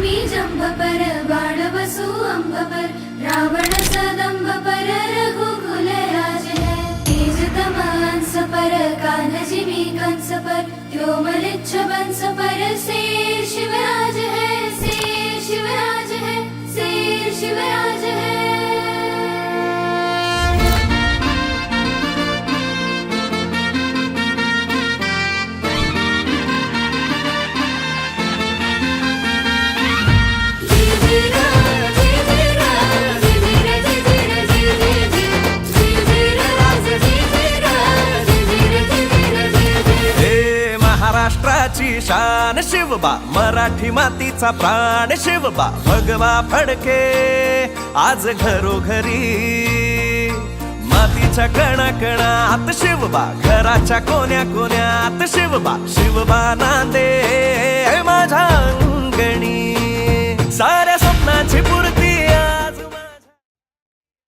मी जंभ पर बाण बसू अंब पर रावण सदंभ पर रघुकुल राज है तेज तमांस पर कान्हजी मी कंस पर व्योमलिच्छ बंस पर शेर शिवराज है शेर शिवराज है शेर शिवराज है। महाराष्ट्राची शान शिवबा मराठी मातीचा प्राण शिवबा भगवा फडके आज घरोघरी मातीच्या कणाकणात शिवबा घराच्या कोण्या कोण्यात शिवबा शिवबा नांदे